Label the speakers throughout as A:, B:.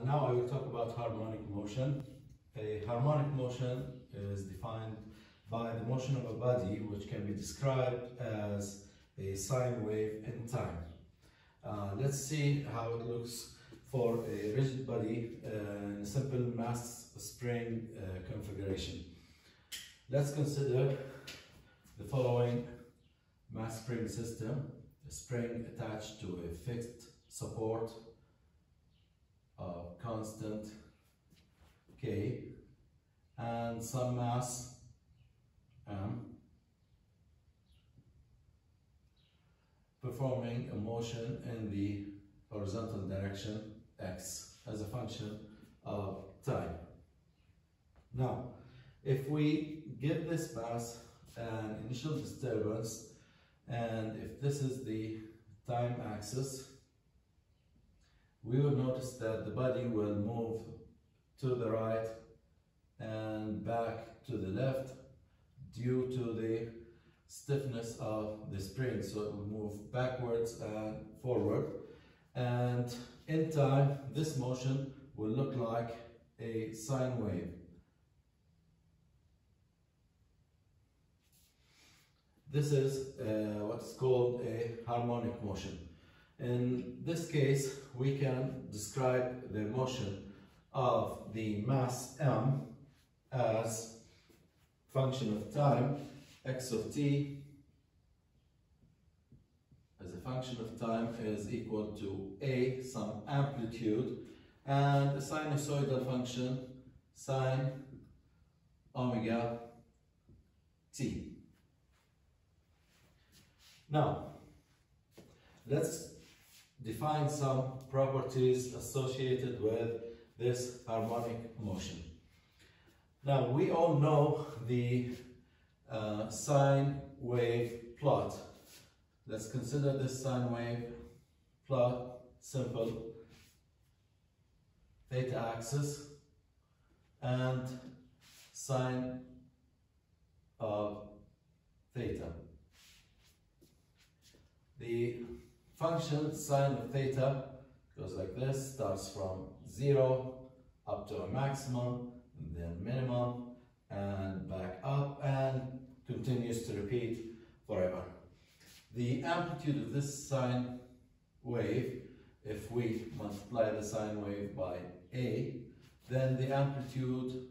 A: Now I will talk about harmonic motion. A harmonic motion is defined by the motion of a body which can be described as a sine wave in time. Let's see how it looks for a rigid body in a simple mass spring configuration. Let's consider the following mass spring system: a spring attached to a fixed support of constant K and some mass M performing a motion in the horizontal direction x as a function of time. Now, if we give this mass an initial disturbance, and if this is the time axis, we will notice that the body will move to the right and back to the left due to the stiffness of the spring. So it will move backwards and forward, and in time this motion will look like a sine wave. This is what's called a harmonic motion. In this case, we can describe the motion of the mass m as function of time, x of t as a function of time is equal to a, some amplitude, and a sinusoidal function sine omega t. Now, let's define some properties associated with this harmonic motion. Now, we all know the sine wave plot. Let's consider this sine wave plot simple: theta axis and sine of theta. The function sine of theta goes like this, starts from 0 up to a maximum, and then minimum, and back up, and continues to repeat forever. The amplitude of this sine wave, if we multiply the sine wave by a, then the amplitude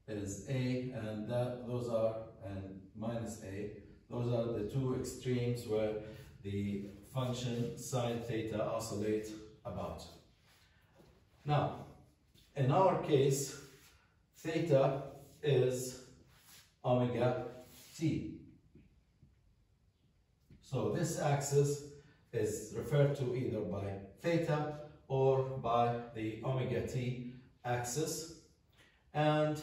A: is a, and those are, and minus a, those are the two extremes where the function sine theta oscillate about. Now, in our case, theta is omega t. So this axis is referred to either by theta or by the omega t axis, and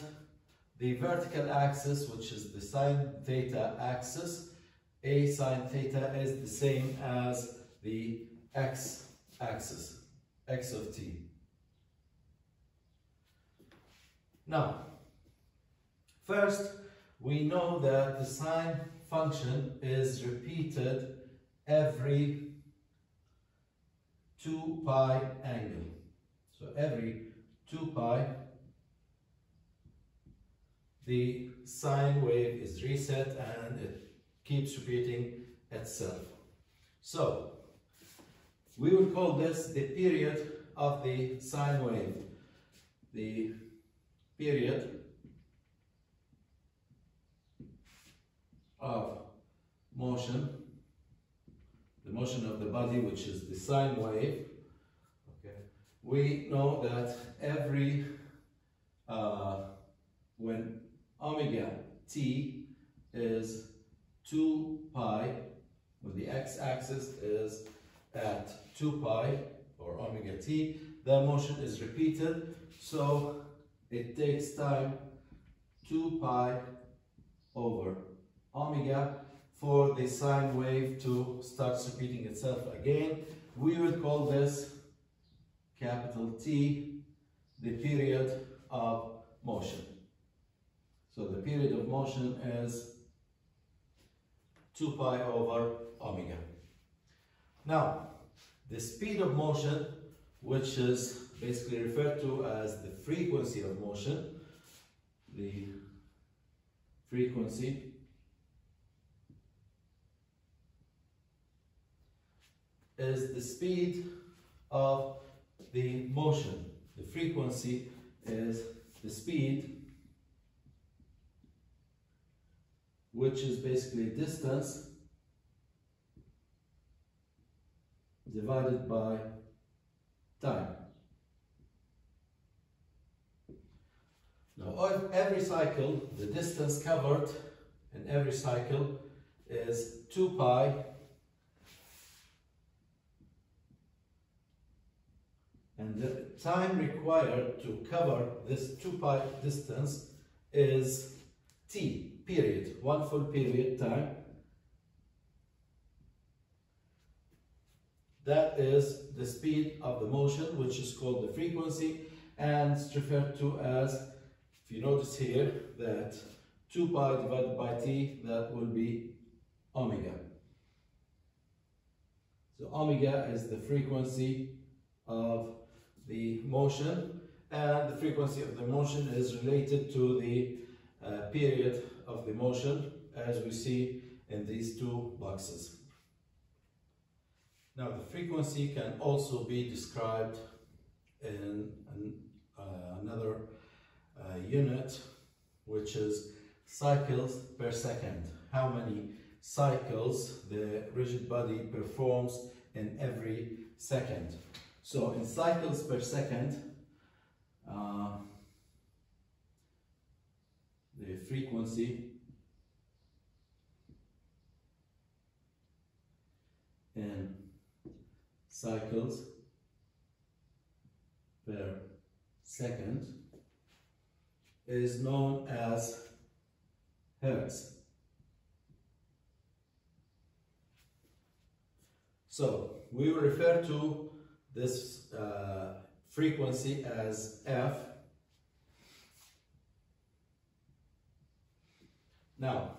A: the vertical axis, which is the sine theta axis, a sine theta, is the same as the x axis, x of t. Now, first, we know that the sine function is repeated every 2 pi angle. So every 2 pi, the sine wave is reset and it keeps repeating itself. So we will call this the period of the sine wave. The period of motion, the motion of the body, which is the sine wave. Okay. We know that every when omega t is 2 pi, when the x-axis is at 2 pi or omega t, the motion is repeated, so it takes time 2 pi over omega for the sine wave to start repeating itself again. We will call this capital T, the period of motion. So the period of motion is 2 pi over omega. Now, the speed of motion which is basically referred to as the frequency of motion. The frequency is the speed of the motion. The frequency is the speed, which is basically distance divided by time. Now, every cycle, the distance covered in every cycle is 2 pi and the time required to cover this 2 pi distance is t, period, one full period time. That is the speed of the motion, which is called the frequency, and it's referred to as, if you notice here, that 2 pi divided by t, that will be omega. So omega is the frequency of the motion, and the frequency of the motion is related to the period of the motion, as we see in these two boxes. Now, the frequency can also be described in another unit, which is cycles per second. How many cycles the rigid body performs in every second. So in cycles per second, the frequency in cycles per second is known as hertz. So we will refer to this frequency as F. Now,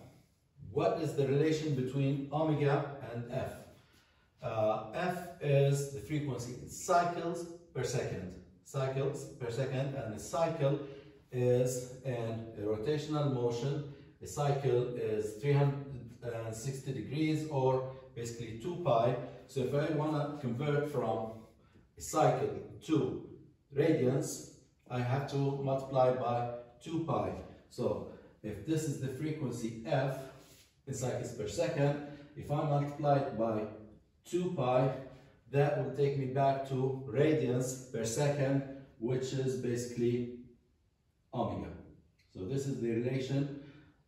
A: what is the relation between omega and F? F is the frequency in cycles per second. Cycles per second, and a cycle is in a rotational motion. A cycle is 360 degrees, or basically 2 pi. So if I want to convert from a cycle to radians, I have to multiply by 2 pi. So if this is the frequency F in cycles per second, if I multiply it by 2 pi, that will take me back to radians per second, which is basically omega. So this is the relation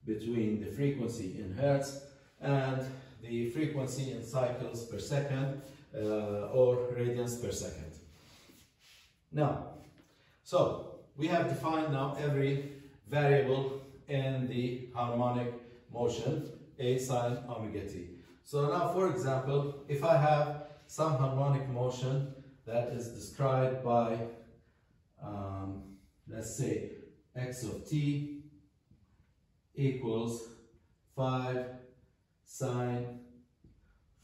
A: between the frequency in hertz and the frequency in cycles per second, or radians per second. Now, so we have defined now every variable in the harmonic motion, A sine omega t. So now, for example, if I have some harmonic motion that is described by, let's say, x of t equals 5 sine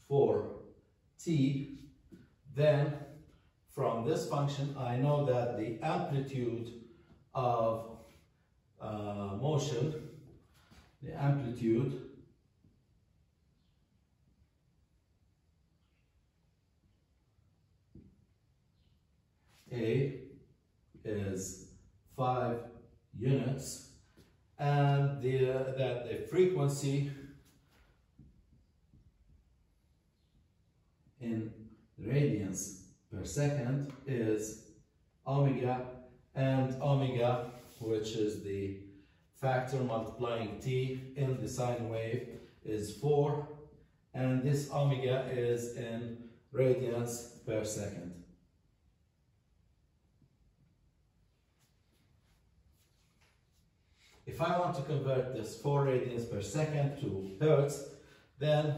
A: 4t, then from this function I know that the amplitude of motion, the amplitude A is 5 units, and that the frequency in radians per second is omega, and omega, which is the factor multiplying t in the sine wave, is 4, and this omega is in radians per second. If I want to convert this 4 radians per second to hertz, then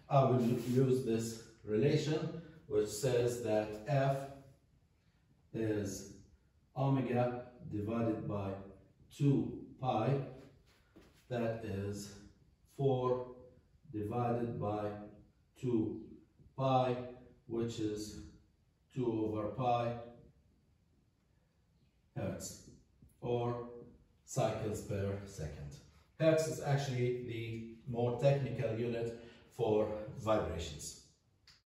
A: I will use this relation, which says that F is omega divided by 2 pi, that is 4 divided by 2 pi, which is 2/pi hertz, or cycles per second. Hertz is actually the more technical unit for vibrations.